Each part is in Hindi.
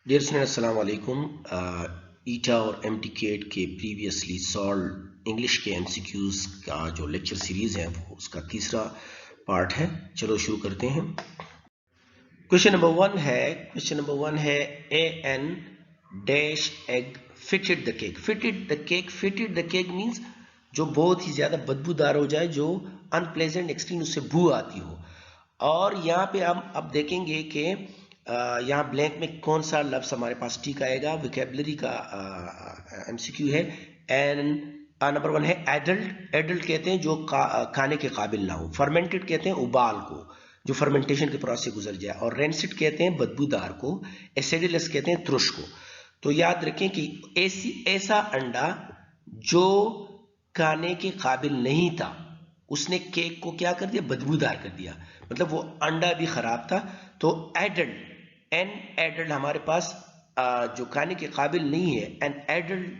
डियर स्टूडेंट अस्सलाम वालेकुम। ईटा और एमटीकेट के प्रीवियसली सॉल्व इंग्लिश के एमसीक्यूज का जो लेक्चर सीरीज है वो उसका तीसरा पार्ट है। चलो शुरू करते हैं। क्वेश्चन नंबर वन है A N dash egg fitted the cake. Fitted the cake means जो बहुत ही ज्यादा बदबूदार हो जाए, जो अनप्लेजेंट एक्सट्रीम, उससे बू आती हो। और यहाँ पे हम अब देखेंगे कि यहाँ ब्लैंक में कौन सा लफ्ज हमारे पास ठीक आएगा। विकेबलरी का एमसीक्यू है। एंड नंबर वन है एडल्ट। एडल्ट कहते हैं जो खाने के काबिल ना हो। फर्मेंटेड कहते हैं उबाल को, जो फर्मेंटेशन के प्रोसेस से गुजर जाए। और रेंसिड कहते हैं बदबूदार को। एसिडलेस कहते हैं त्रुष को। तो याद रखें कि ऐसा अंडा जो खाने के काबिल नहीं था, उसने केक को क्या कर दिया, बदबूदार कर दिया। मतलब वो अंडा भी खराब था। तो एडल्ट, एन एडल्ट हमारे पास जो खाने के काबिल नहीं है। An adult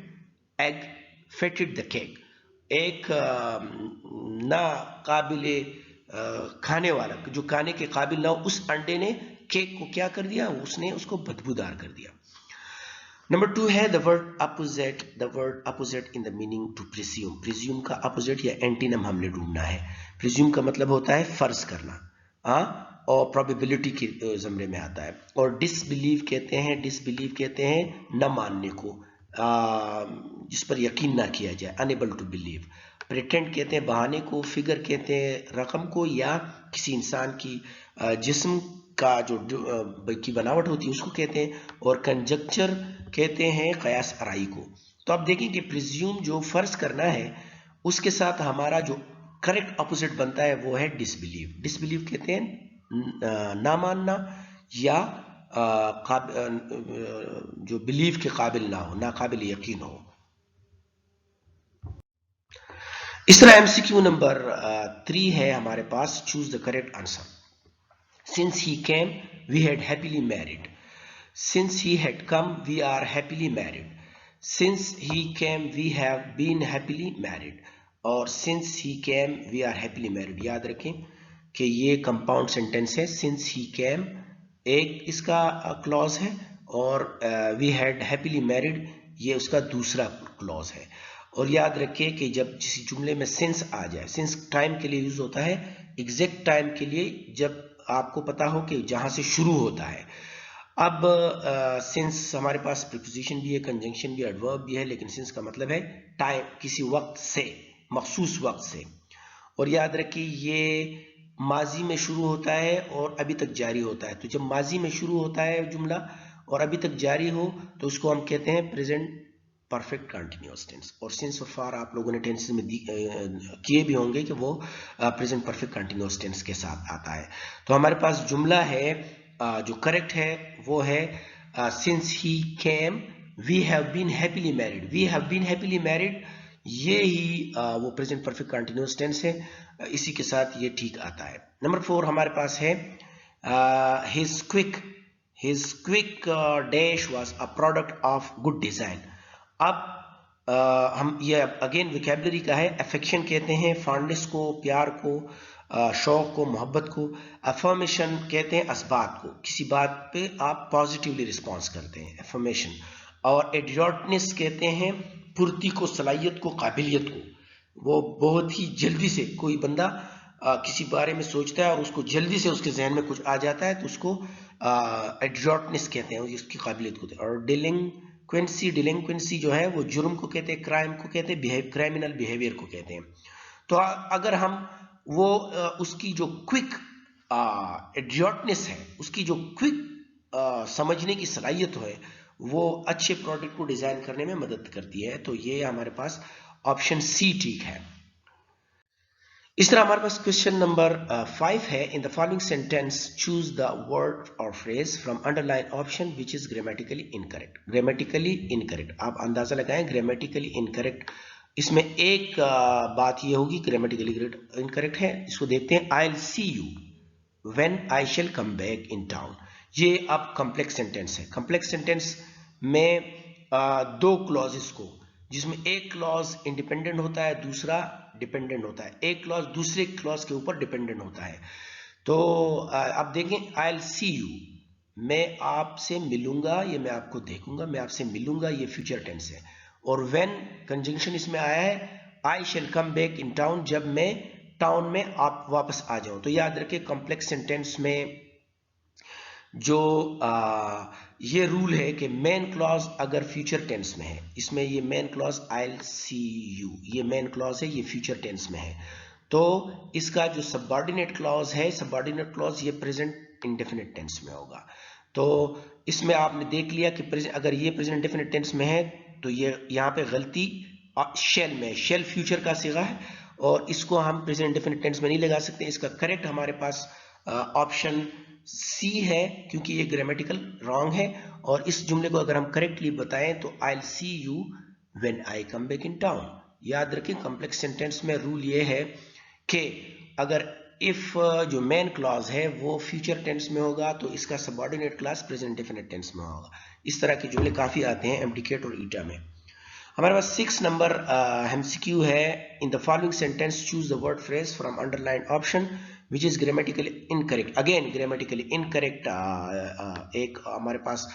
egg फेटेड the cake. एक ना काबिले खाने वाला, जो खाने के काबिल ना हो, उस अंडे ने केक को क्या कर दिया, उसने उसको बदबूदार कर दिया। नंबर टू है the word opposite in the meaning to presume. Presume का अपोजिट या एंटीनम हमने ढूंढना है। प्रिज्यूम का मतलब होता है फर्ज करना, और प्रोबेबिलिटी के जमरे में आता है। और डिसबिलीव कहते हैं न मानने को, जिस पर यकीन ना किया जाए, अनेबल टू बिलीव। प्रिटेंड कहते हैं बहाने को। फिगर कहते हैं रकम को या किसी इंसान की जिस्म का जो की बनावट होती है उसको कहते हैं। और कंजक्चर कहते हैं कयास आराई को। तो आप देखें कि प्रिज्यूम जो फर्ज करना है, उसके साथ हमारा जो करेक्ट अपोजिट बनता है वो है डिसबिलीव। डिसबिलीव कहते हैं ना मानना या जो बिलीव के काबिल ना हो, नाकाबिल यकीन हो। इस तरह एमसीक्यू नंबर 3 है हमारे पास। Choose the correct answer. Since he came, we had happily married. Since he had come, we are happily married. Since he came, we have been happily married. और since he came, we are happily married. याद रखें कि ये कंपाउंड सेंटेंस है। Since he came एक इसका क्लॉज है, और we had happily married ये उसका दूसरा क्लॉज है। और याद रखें कि जब किसी जुमले में since आ जाए, since टाइम के लिए यूज होता है, एग्जैक्ट टाइम के लिए, जब आपको पता हो कि जहां से शुरू होता है। अब सिंस हमारे पास प्रीपोजिशन भी है, कंजंक्शन भी, एडवर्ब भी है, लेकिन सिंस का मतलब है टाइम, किसी वक्त से, मखसूस वक्त से। और याद रखिए ये माजी में शुरू होता है और अभी तक जारी होता है। तो जब माजी में शुरू होता है जुमला और अभी तक जारी हो, तो उसको हम कहते हैं प्रेजेंट परफेक्ट कंटिन्यूअस टेंस। और सिंस और फॉर आप लोगों ने टेंसेस में किए भी होंगे कि वो प्रेजेंट परफेक्ट कंटिन्यूअस टेंस के साथ आता है। तो हमारे पास जुमला है जो करेक्ट है वो है since he came we have been happily married. We have been happily married, ये ही वो प्रेजेंट परफेक्ट कंटिन्यूअस टेंस है। इसी के साथ ये ठीक आता है। नंबर 4 हमारे पास है his quick dash was a product of good design. अब हम ये अगेन विकेबलरी का है। अफेक्शन कहते हैं फॉन्डनेस को, प्यार को, शौक को, मोहब्बत को। अफर्मेशन कहते हैं असबात को, किसी बात पे आप पॉजिटिवली रिस्पॉन्स करते हैं, अफर्मेशन। और एडियोटनेस कहते हैं फुर्ती को, सलाहियत को, काबिलियत को। वो बहुत ही जल्दी से कोई बंदा किसी बारे में सोचता है और उसको जल्दी से उसके जहन में कुछ आ जाता है, तो उसको एडियोटनेस कहते हैं, उसकी काबिलियत को। और डिलिंक्वेंसी जो है वो जुर्म को कहते हैं, क्राइम को कहते हैं, क्रिमिनल बिहेवियर को कहते हैं। तो अगर हम वो उसकी जो क्विक एडियोटनेस है, उसकी जो क्विक समझने की सलाहियत है, वो अच्छे प्रोडक्ट को डिजाइन करने में मदद करती है। तो ये हमारे पास ऑप्शन सी ठीक है। इस तरह हमारे पास क्वेश्चन नंबर 5 है। In the following sentence choose the word or phrase from underline option which is grammatically incorrect. Grammatically incorrect आप अंदाजा लगाएं। ग्रामेटिकली इनकरेक्ट, इसमें एक बात ये होगी ग्रामेटिकली इनकरेक्ट है। इसको देखते हैं। I will see you when I shall come back in town. ये अब कॉम्प्लेक्स सेंटेंस है। कॉम्प्लेक्स सेंटेंस में दो क्लॉजेस को, जिसमें एक क्लॉज इंडिपेंडेंट होता है, दूसरा डिपेंडेंट होता है। एक क्लॉज दूसरे क्लॉज के ऊपर डिपेंडेंट होता है। तो आप देखें आई विल सी यू, मैं आपसे मिलूंगा, ये मैं आपको देखूंगा, मैं आपसे मिलूंगा, ये फ्यूचर टेंस है। और व्हेन कंजंक्शन इसमें आया है आई shall come back in town, जब मैं टाउन में आप वापस आ जाऊं। तो याद रखिए कॉम्प्लेक्स सेंटेंस में जो ये रूल है कि मेन क्लॉज अगर फ्यूचर टेंस में है, इसमें ये main clause I see you, ये मेन क्लॉज है, ये फ्यूचर टेंस में है, तो इसका जो सबऑर्डिनेट क्लॉज है, सबऑर्डिनेट क्लॉज ये प्रेजेंट इंडेफिनिट टेंस में होगा। तो इसमें आपने देख लिया कि अगर ये प्रेजेंट इंडेफिनिट टेंस में है तो ये यहाँ पे गलती शेल में, शेल फ्यूचर का सिगा है और इसको हम प्रेजेंट इंडेफिनिट टेंस में नहीं लगा सकते। इसका करेक्ट हमारे पास ऑप्शन सी है, क्योंकि ये ग्रामेटिकल रॉन्ग है। और इस जुमले को अगर हम करेक्टली बताएं तो I see you when I come back in town. याद रखें कॉम्प्लेक्स सेंटेंस में रूल ये है कि अगर इफ जो मेन क्लॉज है वो फ्यूचर टेंस में होगा तो इसका subordinate clause present definite tense में होगा। इस तरह के जुमले काफी आते हैं एमडीकेट और ईटा में। हमारे पास 6 नंबर एमसीक्यू है। In the following sentence choose the word phrase from underline option which is grammatically incorrect. Again grammatically incorrect एक हमारे पास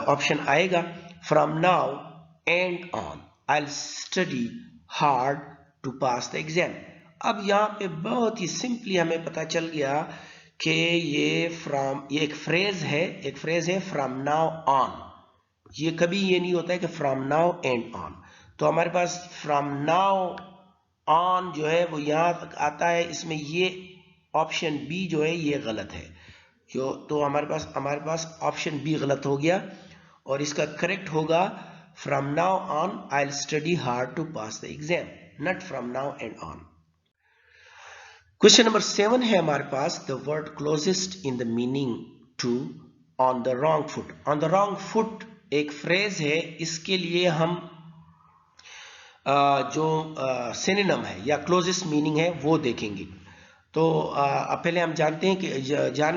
ऑप्शन आएगा। From now and on I will study hard to pass the exam. अब यहाँ पे बहुत ही सिंपली हमें पता चल गया कि ये एक फ्रेज है फ्रॉम नाउ ऑन। ये कभी ये नहीं होता है कि फ्रॉम नाउ एंड ऑन। तो हमारे पास फ्रॉम नाउ ऑन जो है वो यहाँ आता है, इसमें ये ऑप्शन बी जो है ये गलत है। तो हमारे पास ऑप्शन बी गलत हो गया और इसका करेक्ट होगा from now on I will study hard to pass the exam, not from now and on. Question number 7 है हमारे पास the word closest in the meaning to on the wrong foot. On the wrong foot एक फ्रेज है, इसके लिए हम जो सिनोनिम है या क्लोजेस्ट मीनिंग है वो देखेंगे। तो पहले हम जान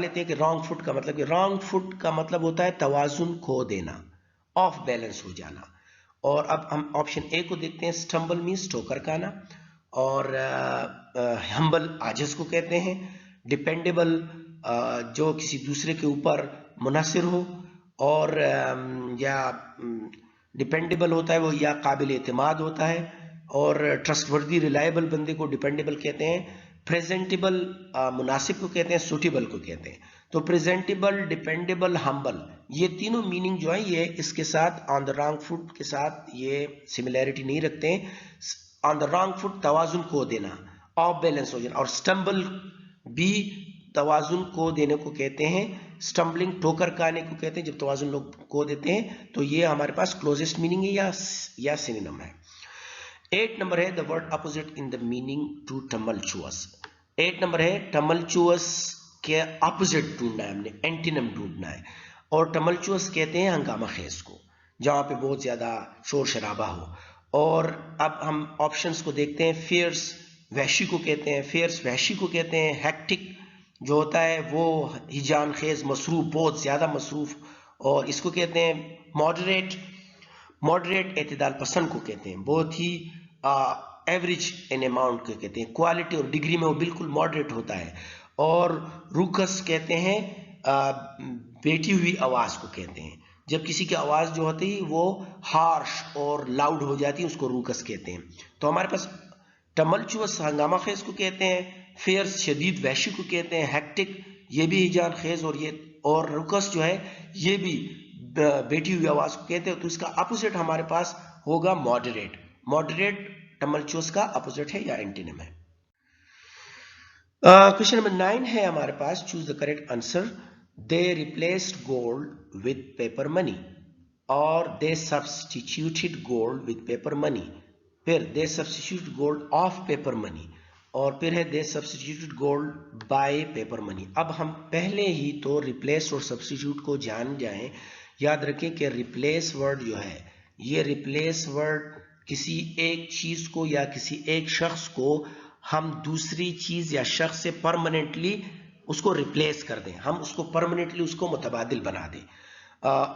लेते हैं कि रॉन्ग फुट का मतलब, रॉन्ग फुट का मतलब होता है तवाजुन खो देना, ऑफ बैलेंस हो जाना। और अब हम ऑप्शन ए को देखते हैं। स्टम्बल मीन्स ठोकर खाना, और हम्बल आजिज को कहते हैं। डिपेंडेबल जो किसी दूसरे के ऊपर मुनहसर हो, और या डिपेंडेबल होता है वो या काबिल एतमाद होता है, और ट्रस्टवर्दी रिलायबल बंदे को डिपेंडेबल कहते हैं। प्रेजेंटेबल मुनासिब को कहते हैं, सूटेबल को कहते हैं। तो प्रेजेंटेबल, डिपेंडेबल, हम्बल, ये तीनों मीनिंग जो है ये इसके साथ ऑन द रॉन्ग फुट के साथ ये सिमिलैरिटी नहीं रखते हैं। ऑन द रॉन्ग फुट तवाजुन को देना, ऑफ बैलेंस हो जाना। और स्टम्बल भी तवाजुन को देने को कहते हैं, स्टम्बलिंग ठोकर खाने को कहते हैं जब तवाजुन लोग को देते हैं। तो ये हमारे पास क्लोजेस्ट मीनिंग है या सिनोनिम है। 8 नंबर है the word opposite in the meaning to tumultuous. 8 number है टमल्चुअस के अपोजिट ढूंढना है हमने, एंटीनम ढूंढना है। और टमल्चुअस कहते हैं हंगामा खेज को, जहां पे बहुत ज्यादा शोर शराबा हो। और अब हम ऑप्शंस को देखते हैं। फियर्स वहशी को कहते हैं, फियर्स वहशी को कहते हैं। हेक्टिक जो होता है वो हिजान खेज, मसरूफ, बहुत ज्यादा मसरूफ, और इसको कहते हैं मॉडरेट। मॉडरेट एतदाल पसंद को कहते हैं, बहुत ही एवरेज इन अमाउंट को कहते हैं। क्वालिटी और डिग्री में वो बिल्कुल मॉडरेट होता है। और रूकस कहते हैं बैठी हुई आवाज को कहते हैं, जब किसी की आवाज जो होती है वो हार्श और लाउड हो जाती है उसको रूकस कहते हैं। तो हमारे पास टमल्चुअस हंगामा खेज को कहते हैं, फेयर्स शदीद वहशी को कहते हैं, हेक्टिक ये भी हिजान खेज, और रूकस जो है ये भी बैठी हुई आवाज को कहते हैं। तो इसका अपोजिट हमारे पास होगा मॉडरेट। मॉडरेट टमल्चुअस का अपोजिट है या एंटीनिम है। क्वेश्चन नंबर 9 है हमारे पास। Choose the correct answer. They replaced gold with paper money, और they substituted gold with paper money. फिर they substitute gold of paper money, और फिर है they substituted gold by paper money. अब हम पहले ही तो रिप्लेस और सब्स्टिट्यूट को जान जाएं। याद रखें कि रिप्लेस वर्ड जो है, ये रिप्लेस वर्ड किसी एक चीज को या किसी एक शख्स को हम दूसरी चीज या शख्स से परमानेंटली उसको रिप्लेस कर दें, हम उसको परमानेंटली उसको मुतबादिल बना दें।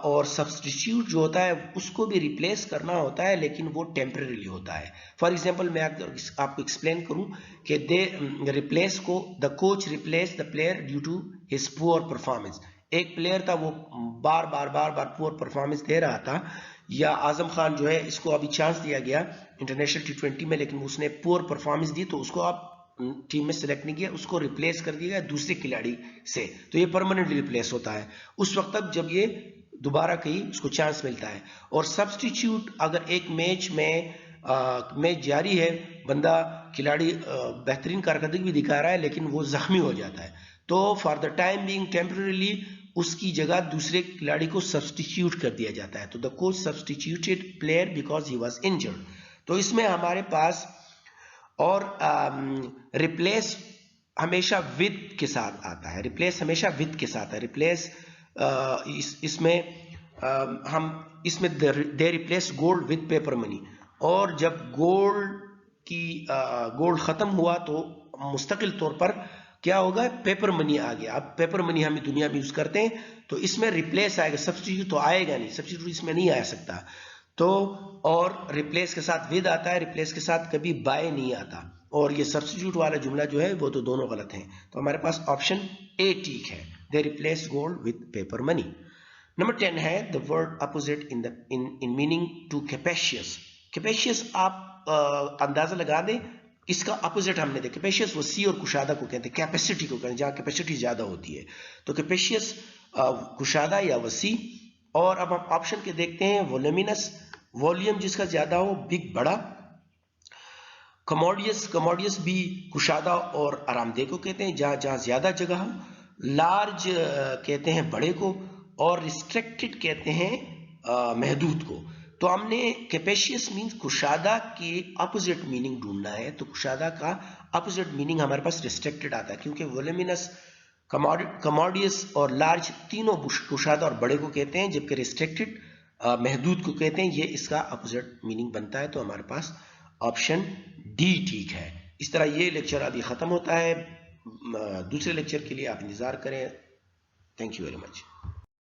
और सब्स्टिट्यूट जो होता है उसको भी रिप्लेस करना होता है, लेकिन वो टेम्परेरी होता है। फॉर एग्जांपल मैं आपको एक्सप्लेन करूं कि दे रिप्लेस को, the coach replace the player due to his poor performance. एक प्लेयर था वो बार बार पुअर परफॉर्मेंस दे रहा था, या आजम खान जो है इसको अभी चांस दिया गया इंटरनेशनल T20 में, लेकिन उसने पुअर परफॉर्मेंस दी तो उसको आप टीम में सिलेक्ट नहीं किया, उसको रिप्लेस कर दिया गया दूसरे खिलाड़ी से, तो ये परमानेंटली रिप्लेस होता है उस वक्त तक जब ये दोबारा कहीं उसको चांस मिलता है। और सब्स्टिट्यूट अगर एक मैच में मैच जारी है, बंदा खिलाड़ी बेहतरीन कारकर्दगी भी दिखा रहा है लेकिन वो जख्मी हो जाता है, तो for the time being temporarily उसकी जगह दूसरे खिलाड़ी को सब्स्टिट्यूट कर दिया जाता है। तो the coach substituted player because he was injured. तो इसमें हमारे पास और रिप्लेस हमेशा विद के साथ आता है, रिप्लेस हमेशा विद के साथ है। रिप्लेस इसमें हम इसमें they replace gold with paper money, और जब गोल्ड खत्म हुआ तो मुस्तकिल तौर पर क्या होगा, पेपर मनी आ गया। अब पेपर मनी हम दुनिया में यूज करते हैं, तो इसमें रिप्लेस आएगा, सब्स्टिट्यूट तो आएगा नहीं, सब्स्टिट्यूट इसमें नहीं आ सकता। तो और रिप्लेस के साथ विद आता है, रिप्लेस के साथ कभी बाय नहीं आता, और ये सब्स्टिट्यूट वाला जुमला जो है वो तो दोनों गलत हैं। तो हमारे पास ऑप्शन ए ठीक है, they replace gold with paper money. Number 10 है the word opposite in meaning to capacious. Capacious आप अंदाजा लगा दें, इसका अपोजिट हमने देखा, कैपेशियस वसी और कुशादा को कहते हैं, कैपेसिटी को कहते हैं, जहां कैपेसिटी ज्यादा होती है। तो कैपेशियस कुशादा या वसी। और अब हम ऑप्शन के देखते हैं, वोल्यूमिनस वॉल्यूम जिसका ज्यादा हो, बिग बड़ा। कमोडियस कमोडियस भी कुशादा और आरामदेह को कहते हैं, जहां जहां ज्यादा जगह हो। लार्ज कहते हैं बड़े को, और रिस्ट्रिक्टेड कहते हैं महदूद को। तो हमने कैपेशियस मीन्स कुशादा के अपोजिट मीनिंग ढूंढना है, तो कुशादा का अपोजिट मीनिंग हमारे पास रिस्ट्रिक्टेड आता है, क्योंकि वोल्यूमिनस, कमोडियस और लार्ज तीनों कुशादा और बड़े को कहते हैं, जबकि रिस्ट्रिक्टेड महदूद को कहते हैं। ये इसका अपोजिट मीनिंग बनता है, तो हमारे पास ऑप्शन डी ठीक है। इस तरह ये लेक्चर अभी खत्म होता है, दूसरे लेक्चर के लिए आप इंतजार करें। Thank you very much.